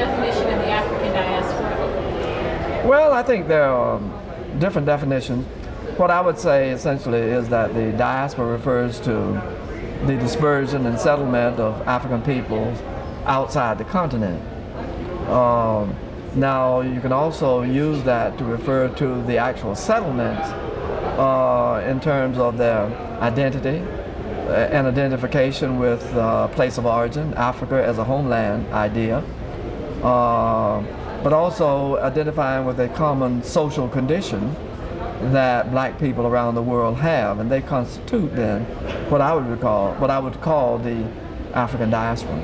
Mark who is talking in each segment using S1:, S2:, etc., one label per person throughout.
S1: definition of the African diaspora?
S2: Well, I think there are different definitions. What I would say essentially is that the diaspora refers to the dispersion and settlement of African peoples outside the continent. Now, you can also use that to refer to the actual settlements in terms of their identity and identification with place of origin, Africa as a homeland idea, but also identifying with a common social condition that black people around the world have, and they constitute then what I would call the African diaspora.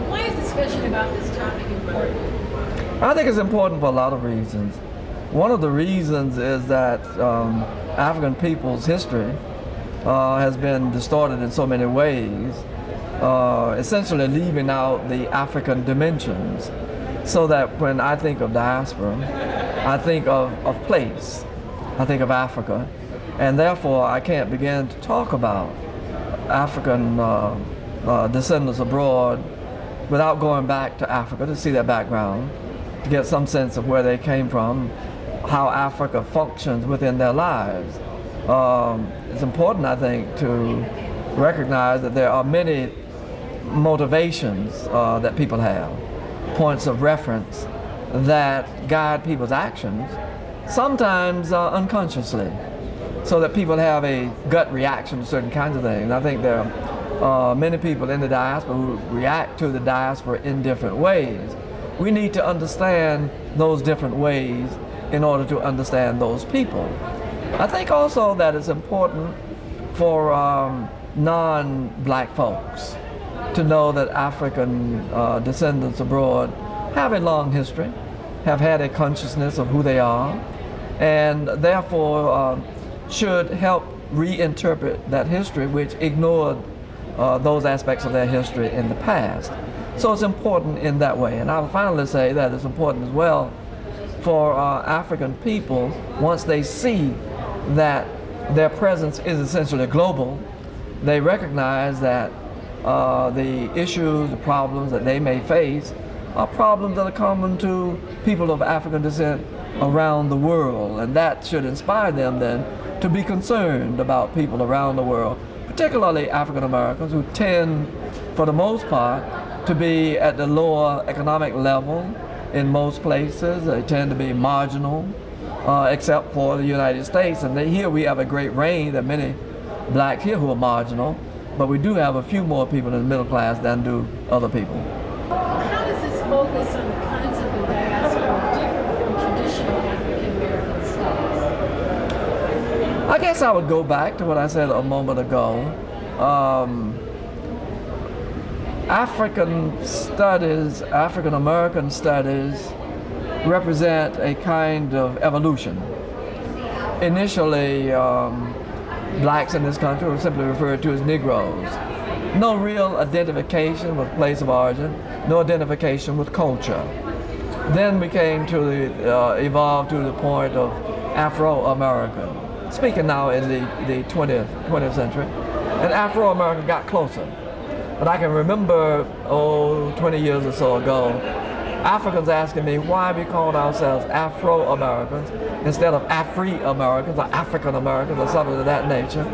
S1: Why is discussion about this topic important?
S2: I think it's important for a lot of reasons. One of the reasons is that African people's history has been distorted in so many ways, essentially leaving out the African dimensions, so that when I think of diaspora, I think of place, I think of Africa, and therefore I can't begin to talk about African descendants abroad without going back to Africa to see their background, to get some sense of where they came from, how Africa functions within their lives. It's important, I think, to recognize that there are many motivations that people have, points of reference that guide people's actions, sometimes unconsciously, so that people have a gut reaction to certain kinds of things. I think there are many people in the diaspora who react to the diaspora in different ways. We need to understand those different ways in order to understand those people. I think also that it's important for non-black folks to know that African descendants abroad have a long history, have had a consciousness of who they are, and therefore should help reinterpret that history which ignored those aspects of their history in the past. So it's important in that way. And I'll finally say that it's important as well for African people, once they see that their presence is essentially global, they recognize that the issues, the problems that they may face are problems that are common to people of African descent around the world, and that should inspire them then to be concerned about people around the world, particularly African Americans, who tend, for the most part, to be at the lower economic level in most places. They tend to be marginal, except for the United States, and here we have a great range. There are many blacks here who are marginal, but we do have a few more people in the middle class than do other people.
S1: How does this focus on the concept of diaspora differ from traditional African American studies?
S2: I guess I would go back to what I said a moment ago. African studies, African American studies, represent a kind of evolution. Initially, blacks in this country were simply referred to as Negroes. No real identification with place of origin, no identification with culture. Then we came to evolved to the point of Afro-American, speaking now in the 20th century, and Afro-American got closer. But I can remember, 20 years or so ago, Africans asking me why we called ourselves Afro-Americans instead of Afri-Americans or African-Americans or something of that nature.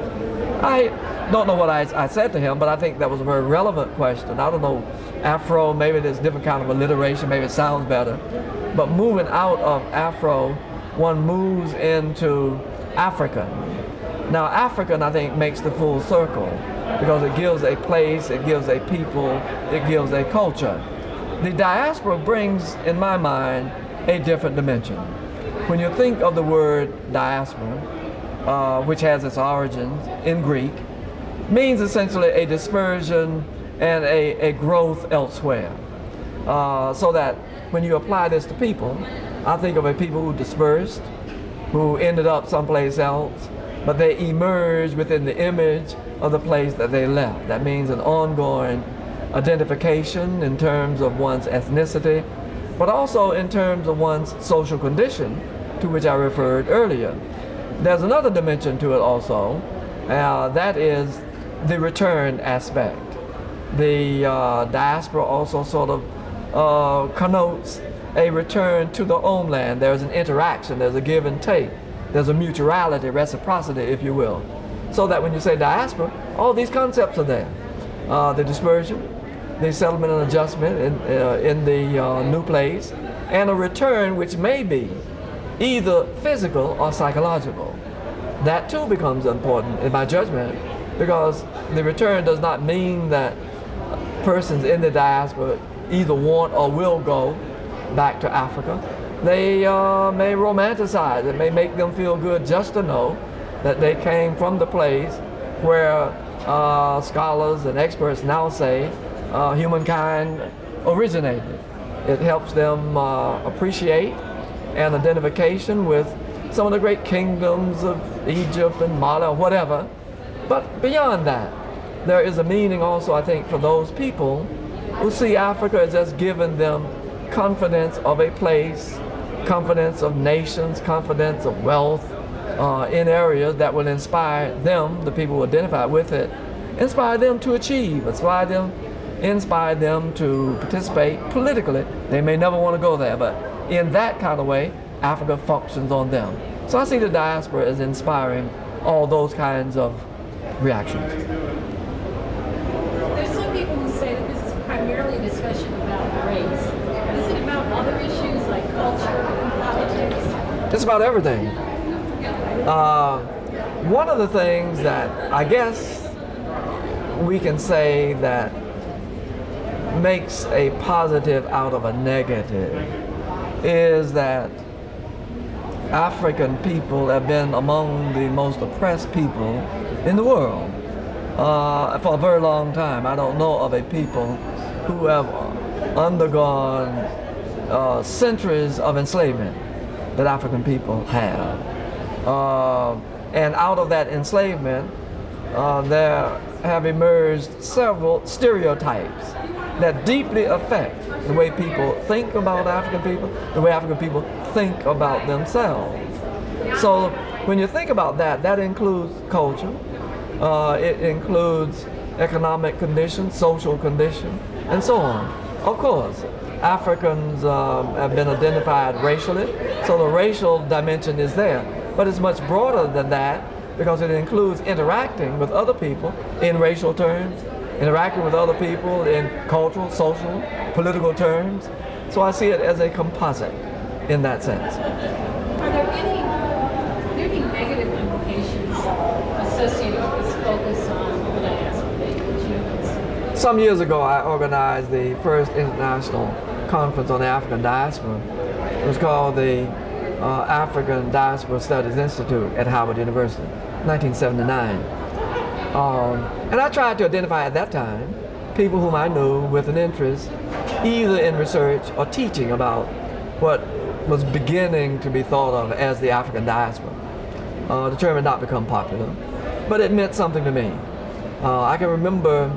S2: I don't know what I said to him, but I think that was a very relevant question. I don't know, Afro, maybe there's different kind of alliteration, maybe it sounds better. But moving out of Afro, one moves into African. Now African, I think, makes the full circle because it gives a place, it gives a people, it gives a culture. The diaspora brings, in my mind, a different dimension. When you think of the word diaspora, which has its origins in Greek, means essentially a dispersion and a growth elsewhere. So that when you apply this to people, I think of a people who dispersed, who ended up someplace else, but they emerge within the image of the place that they left. That means an ongoing identification in terms of one's ethnicity, but also in terms of one's social condition, to which I referred earlier. There's another dimension to it also, that is the return aspect. The diaspora also sort of connotes a return to the homeland. There's an interaction, there's a give and take, there's a mutuality, reciprocity, if you will. So that when you say diaspora, all these concepts are there. The dispersion, the settlement and adjustment in the new place, and a return which may be either physical or psychological. That too becomes important in my judgment, because the return does not mean that persons in the diaspora either want or will go back to Africa. They may romanticize. It may make them feel good just to know that they came from the place where scholars and experts now say humankind originated. It helps them appreciate an identification with some of the great kingdoms of Egypt and Mali or whatever. But beyond that, there is a meaning also, I think, for those people who see Africa as just giving them confidence of a place, confidence of nations, confidence of wealth in areas that will inspire them, the people who identify with it, inspire them to achieve, inspire them to participate politically. They may never want to go there, but in that kind of way, Africa functions on them. So I see the diaspora as inspiring all those kinds of reactions.
S1: There's some people who say that this is primarily a discussion about race. Is it about other issues like culture and politics?
S2: It's about everything. One of the things that I guess we can say that makes a positive out of a negative is that African people have been among the most oppressed people in the world for a very long time. I don't know of a people who have undergone centuries of enslavement that African people have. And out of that enslavement, there have emerged several stereotypes that deeply affect the way people think about African people, the way African people think about themselves. So when you think about that, that includes culture, it includes economic conditions, social conditions, and so on. Of course, Africans have been identified racially, so the racial dimension is there. But it's much broader than that, because it includes interacting with other people in racial terms, interacting with other people in cultural, social, political terms. So I see it as a composite in that sense.
S1: Are there any negative implications associated with this focus on the diaspora that you consider?
S2: Some years ago, I organized the first international conference on the African diaspora. It was called the African Diaspora Studies Institute at Howard University, 1979. And I tried to identify at that time people whom I knew with an interest either in research or teaching about what was beginning to be thought of as the African diaspora. The term had not become popular, but it meant something to me. I can remember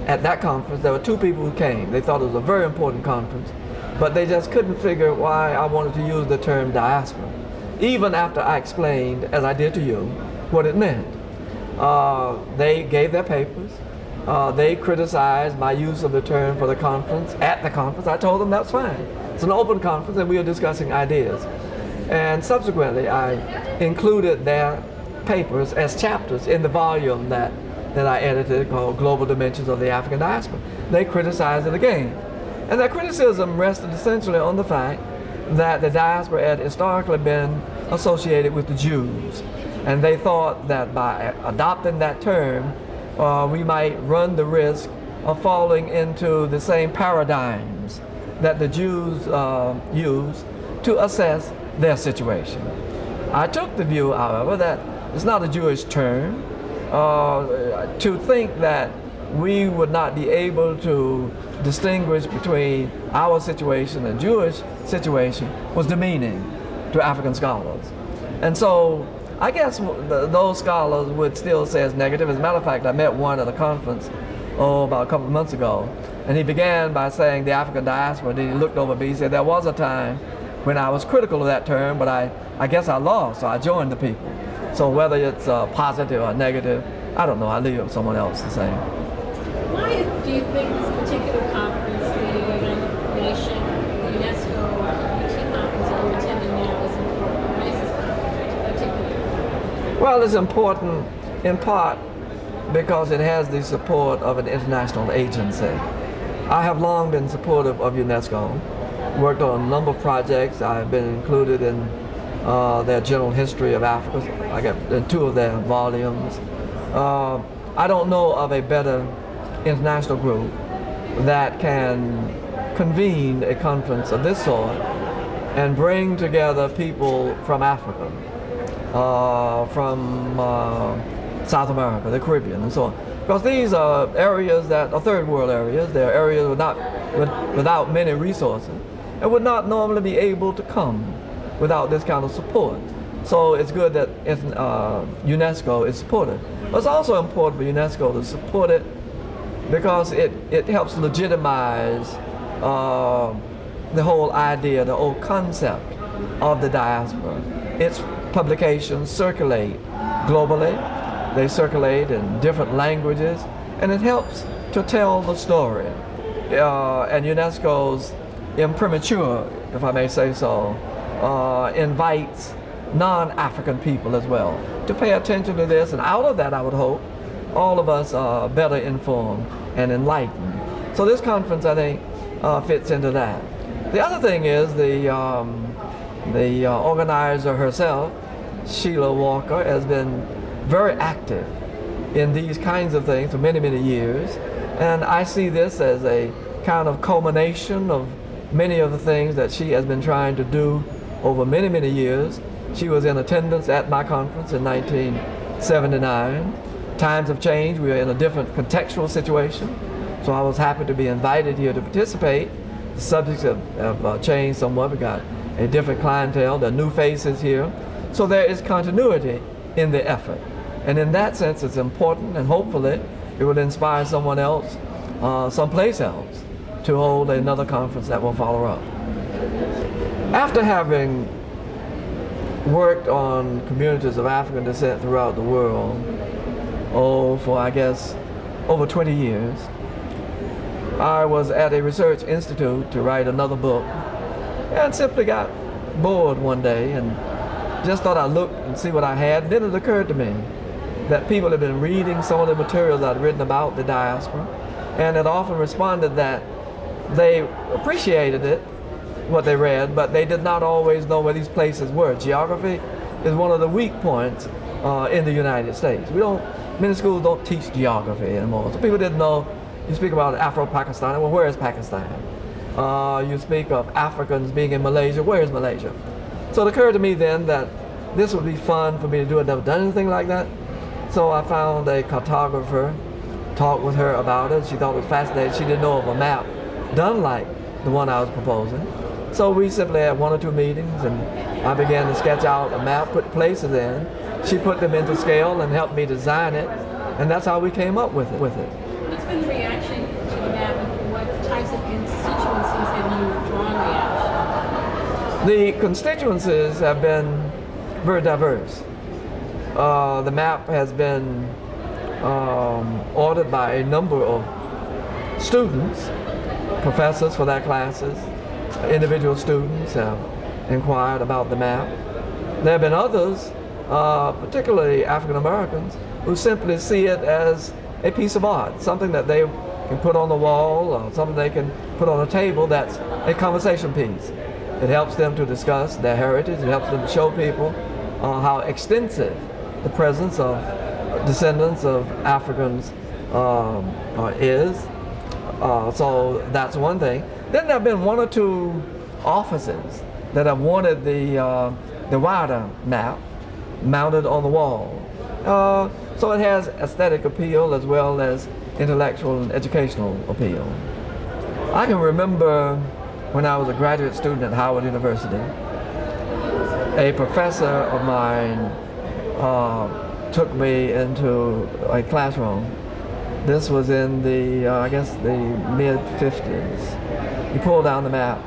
S2: at that conference there were two people who came. They thought it was a very important conference, but they just couldn't figure why I wanted to use the term diaspora, even after I explained, as I did to you, what it meant. They gave their papers. They criticized my use of the term for the conference. At the conference, I told them that's fine. It's an open conference and we are discussing ideas. And subsequently, I included their papers as chapters in the volume that I edited called Global Dimensions of the African Diaspora. They criticized it again. And that criticism rested essentially on the fact that the diaspora had historically been associated with the Jews. And they thought that by adopting that term, we might run the risk of falling into the same paradigms that the Jews use to assess their situation. I took the view, however, that it's not a Jewish term. To think that we would not be able to distinguish between our situation and Jewish situation was demeaning to African scholars. And so I guess those scholars would still say it's negative. As a matter of fact, I met one at a conference about a couple of months ago, and he began by saying the African diaspora. Then he looked over at me, he said, there was a time when I was critical of that term, but I guess I lost, so I joined the people. So whether it's positive or negative, I don't know. I leave it for someone else to say.
S1: Why do you think this particular conference, the United Nations, the UNESCO UT conference that you're attending now is important? Why is this conference particularly?
S2: Well, it's important in part because it has the support of an international agency. I have long been supportive of UNESCO, worked on a number of projects. I've been included in their general history of Africa. I got in 2 of their volumes. I don't know of a better international group that can convene a conference of this sort and bring together people from Africa, from South America, the Caribbean, and so on. Because these are areas that are third world areas. They're areas without many resources and would not normally be able to come without this kind of support. So it's good that UNESCO is supported. But it's also important for UNESCO to support it because it helps legitimize the whole idea, the whole concept of the diaspora. Its publications circulate globally. They circulate in different languages, and it helps to tell the story. And UNESCO's imprimatur, if I may say so, invites non-African people as well to pay attention to this, and out of that I would hope all of us are better informed and enlightened. So this conference, I think, fits into that. The other thing is the organizer herself, Sheila Walker, has been very active in these kinds of things for many, many years, and I see this as a kind of culmination of many of the things that she has been trying to do over many, many years. She was in attendance at my conference in 1979. Times have changed. We are in a different contextual situation, so I was happy to be invited here to participate. The subjects have changed somewhat. We got a different clientele. There are new faces here, so there is continuity in the effort. And in that sense, it's important, and hopefully it will inspire someone else, someplace else, to hold another conference that will follow up. After having worked on communities of African descent throughout the world, for I guess over 20 years, I was at a research institute to write another book, and simply got bored one day and just thought I'd look and see what I had. Then it occurred to me that people had been reading some of the materials I'd written about the diaspora, and had often responded that they appreciated it, what they read, but they did not always know where these places were. Geography is one of the weak points in the United States. Many schools don't teach geography anymore. So people didn't know. You speak about Afro-Pakistan, well, where is Pakistan? You speak of Africans being in Malaysia, where is Malaysia? So it occurred to me then that this would be fun for me to do. I'd never done anything like that. So I found a cartographer, talked with her about it. She thought it was fascinating. She didn't know of a map done like the one I was proposing. So we simply had 1 or 2 meetings, and I began to sketch out a map, put places in. She put them into scale and helped me design it, and that's how we came up with it.
S1: What's been the reaction to the map, and what types of constituencies have you drawn reaction?
S2: The constituencies have been very diverse. The map has been ordered by a number of students, professors for their classes. Individual students have inquired about the map. There have been others, particularly African Americans, who simply see it as a piece of art, something that they can put on the wall, or something they can put on a table that's a conversation piece. It helps them to discuss their heritage. It helps them to show people how extensive the presence of descendants of Africans is. So that's one thing. Then there have been 1 or 2 offices that have wanted the wider map mounted on the wall. So it has aesthetic appeal as well as intellectual and educational appeal. I can remember when I was a graduate student at Howard University, a professor of mine took me into a classroom. This was in the, I guess, the mid-50s. He pulled down the map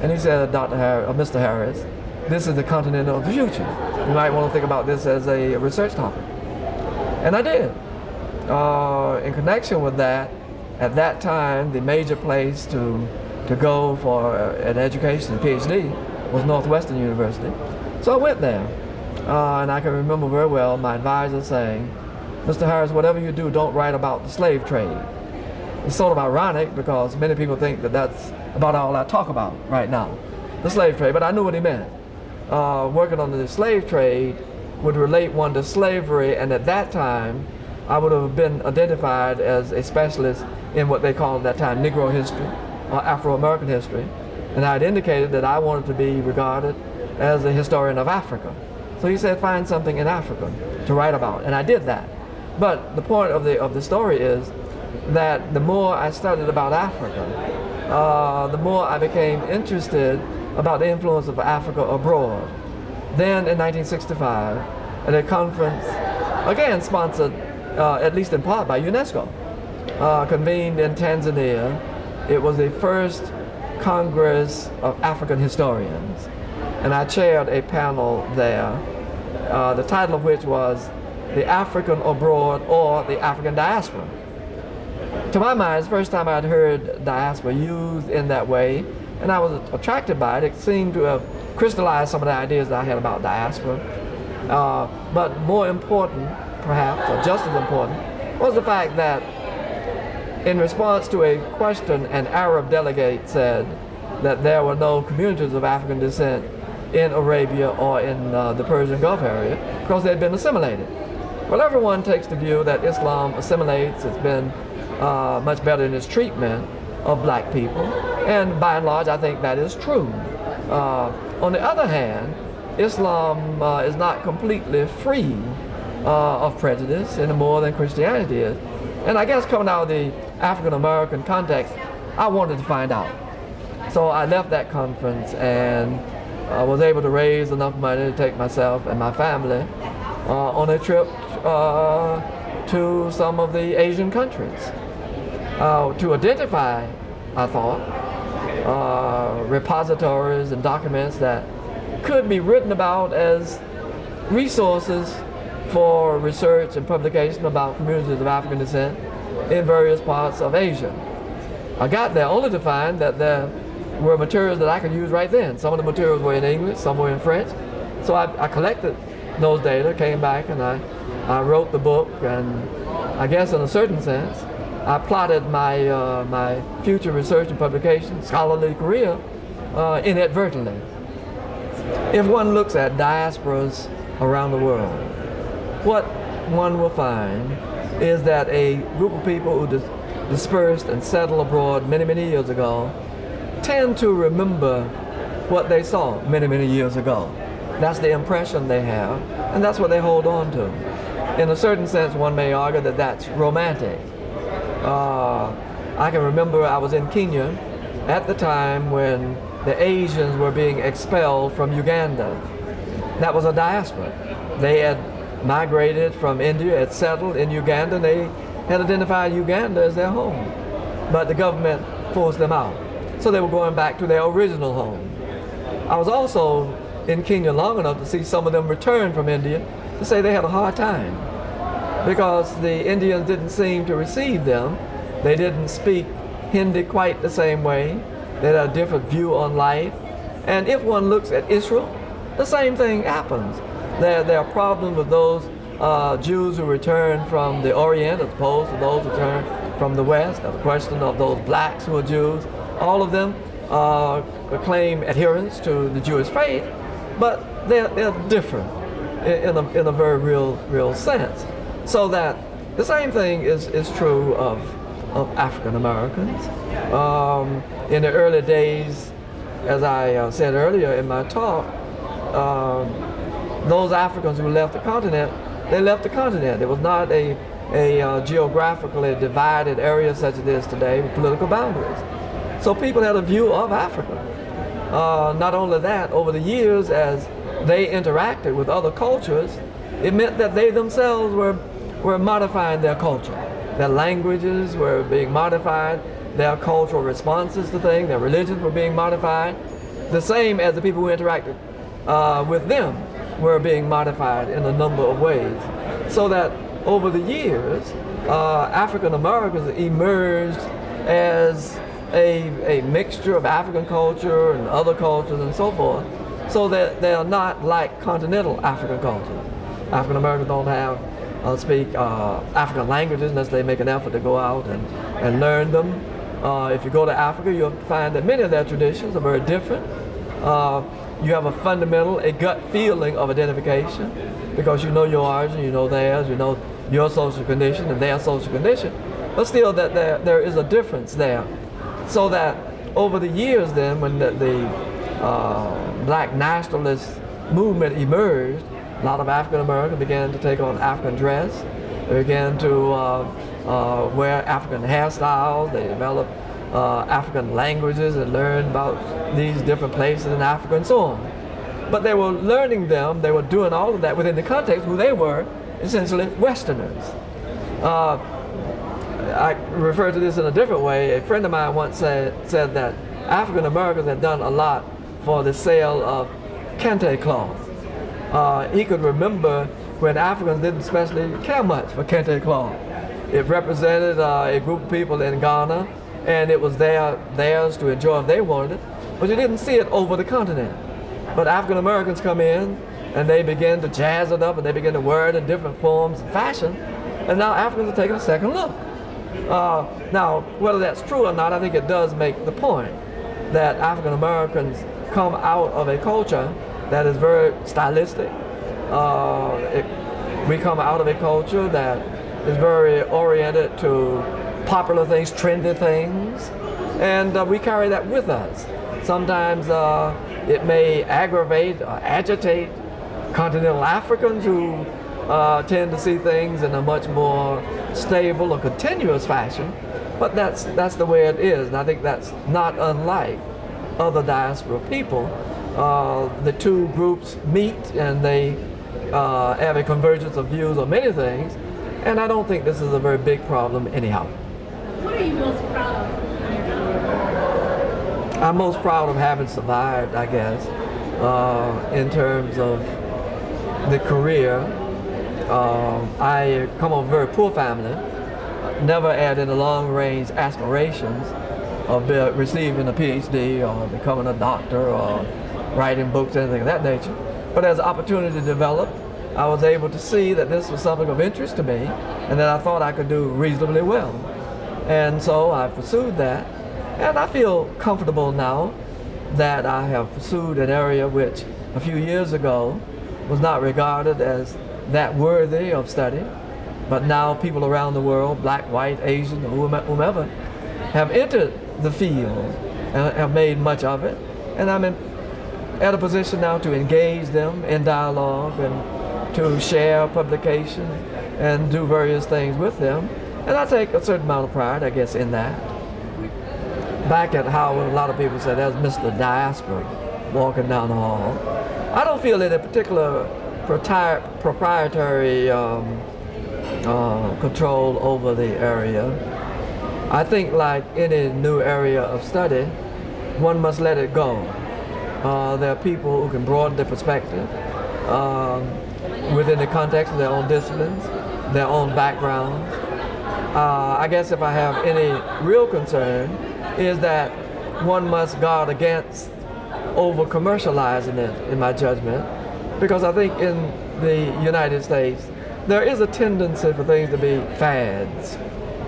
S2: and he said, Mr. Harris, this is the continent of the future. You might want to think about this as a research topic. And I did. In connection with that, at that time, the major place to go for an education, a PhD, was Northwestern University. So I went there, and I can remember very well my advisor saying, "Mr. Harris, whatever you do, don't write about the slave trade." It's sort of ironic because many people think that that's about all I talk about right now, the slave trade, but I knew what he meant. Working on the slave trade would relate one to slavery, and at that time, I would have been identified as a specialist in what they called at that time Negro history or Afro-American history, and I had indicated that I wanted to be regarded as a historian of Africa. So he said, find something in Africa to write about, and I did that. But the point of the story is that the more I studied about Africa, the more I became interested about the influence of Africa abroad. Then in 1965, at a conference, again sponsored at least in part by UNESCO, convened in Tanzania. It was the first Congress of African Historians, and I chaired a panel there, the title of which was The African Abroad or the African Diaspora. To my mind, it's the first time I'd heard diaspora used in that way, and I was attracted by it. It seemed to have crystallized some of the ideas that I had about diaspora. But more important, perhaps, or just as important, was the fact that in response to a question, an Arab delegate said that there were no communities of African descent in Arabia or in the Persian Gulf area because they had been assimilated. Well, everyone takes the view that Islam assimilates. It's been much better in its treatment of black people, and by and large I think that is true. On the other hand, Islam is not completely free of prejudice any more than Christianity is, and I guess coming out of the African American context, I wanted to find out. So I left that conference and was able to raise enough money to take myself and my family on a trip to some of the Asian countries to identify, I thought, repositories and documents that could be written about as resources for research and publication about communities of African descent in various parts of Asia. I got there only to find that there were materials that I could use right then. Some of the materials were in English, some were in French. So I collected those data, came back, and I wrote the book, and I guess in a certain sense, I plotted my, my future research and publication, scholarly career, inadvertently. If one looks at diasporas around the world, what one will find is that a group of people who dispersed and settled abroad many, many years ago tend to remember what they saw many, many years ago. That's the impression they have, and that's what they hold on to. In a certain sense, one may argue that that's romantic. I can remember I was in Kenya at the time when the Asians were being expelled from Uganda. That was a diaspora. They had migrated from India, had settled in Uganda, and they had identified Uganda as their home. But the government forced them out. So they were going back to their original home. I was also in Kenya long enough to see some of them return from India to say they had a hard time because the Indians didn't seem to receive them. They didn't speak Hindi quite the same way. They had a different view on life. And if one looks at Israel, the same thing happens. There are problems with those Jews who return from the Orient as opposed to those who return from the West. There's a question of those blacks who are Jews. All of them claim adherence to the Jewish faith, but they're different in a very real sense. So that the same thing is true of African Americans. In the early days, as I said earlier in my talk, those Africans who left the continent, they left the continent. It was not a geographically divided area such as it is today with political boundaries. So people had a view of Africa. Not only that, over the years as they interacted with other cultures, it meant that they themselves were modifying their culture. Their languages were being modified, their cultural responses to things, their religions were being modified, the same as the people who interacted with them were being modified in a number of ways. So that over the years, African Americans emerged as a mixture of African culture and other cultures and so forth, so that they are not like continental African culture. African Americans don't have speak African languages unless they make an effort to go out and learn them. If you go to Africa, you'll find that many of their traditions are very different. You have a gut feeling of identification because you know your origin, you know theirs, you know your social condition and their social condition, but still that there is a difference there. So that over the years then, when the black nationalist movement emerged, a lot of African Americans began to take on African dress. They began to wear African hairstyles. They developed African languages and learned about these different places in Africa and so on. But they were learning them, they were doing all of that within the context who they were, essentially Westerners. I refer to this in a different way. A friend of mine once said that African Americans had done a lot for the sale of kente cloth. He could remember when Africans didn't especially care much for kente cloth. It represented a group of people in Ghana, and it was theirs to enjoy if they wanted it, but you didn't see it over the continent. But African Americans come in, and they begin to jazz it up, and they begin to wear it in different forms and fashion, and now Africans are taking a second look. Now, whether that's true or not, I think it does make the point that African Americans come out of a culture that is very stylistic. We come out of a culture that is very oriented to popular things, trendy things, and we carry that with us. Sometimes it may aggravate or agitate continental Africans who tend to see things in a much more stable or continuous fashion, but that's the way it is, and I think that's not unlike other diaspora people. The two groups meet and they have a convergence of views on many things, and I don't think this is a very big problem anyhow.
S1: What are you most proud of in your career?
S2: I'm most proud of having survived, I guess, in terms of the career. I come from a very poor family, never had any long-range aspirations of receiving a PhD or becoming a doctor or writing books, anything of that nature. But as opportunity developed, I was able to see that this was something of interest to me and that I thought I could do reasonably well. And so I pursued that, and I feel comfortable now that I have pursued an area which a few years ago was not regarded as that worthy of study, but now people around the world, black, white, Asian, whomever, have entered the field and have made much of it, and I'm at a position now to engage them in dialogue and to share publications and do various things with them, and I take a certain amount of pride, I guess, in that. Back at Howard, a lot of people said, there's Mr. Diaspora walking down the hall. I don't feel any particular proprietary control over the area. I think like any new area of study, one must let it go. There are people who can broaden their perspective within the context of their own disciplines, their own backgrounds. I guess if I have any real concern is that one must guard against over commercializing it, in my judgment, because I think in the United States there is a tendency for things to be fads,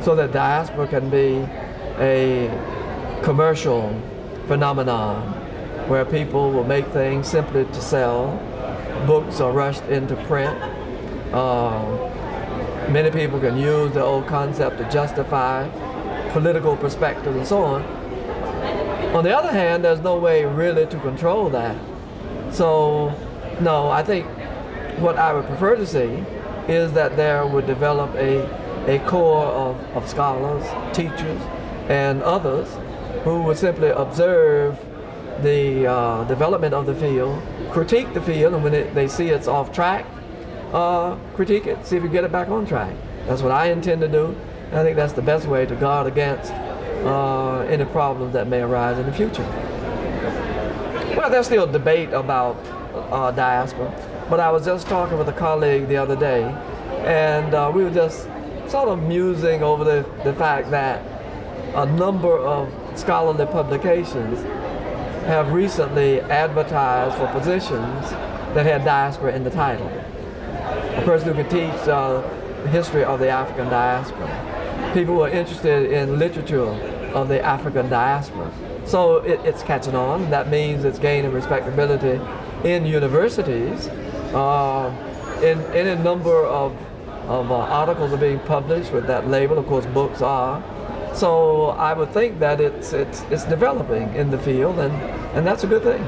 S2: so that diaspora can be a commercial phenomenon where people will make things simply to sell. Books are rushed into print. Many people can use the old concept to justify political perspectives and so on. On the other hand, there's no way really to control that. So, no, I think what I would prefer to see is that there would develop a core of scholars, teachers, and others who would simply observe the development of the field, critique the field, and when they see it's off track, critique it, see if you get it back on track. That's what I intend to do, and I think that's the best way to guard against any problems that may arise in the future. Well, there's still debate about diaspora, but I was just talking with a colleague the other day, And we were just sort of musing over the fact that a number of scholarly publications have recently advertised for positions that had diaspora in the title. A person who could teach the history of the African diaspora. People who are interested in literature of the African diaspora. So it's catching on. That means it's gaining respectability in universities. In a number of articles are being published with that label. Of course, books are. So I would think that it's developing in the field, and that's a good thing.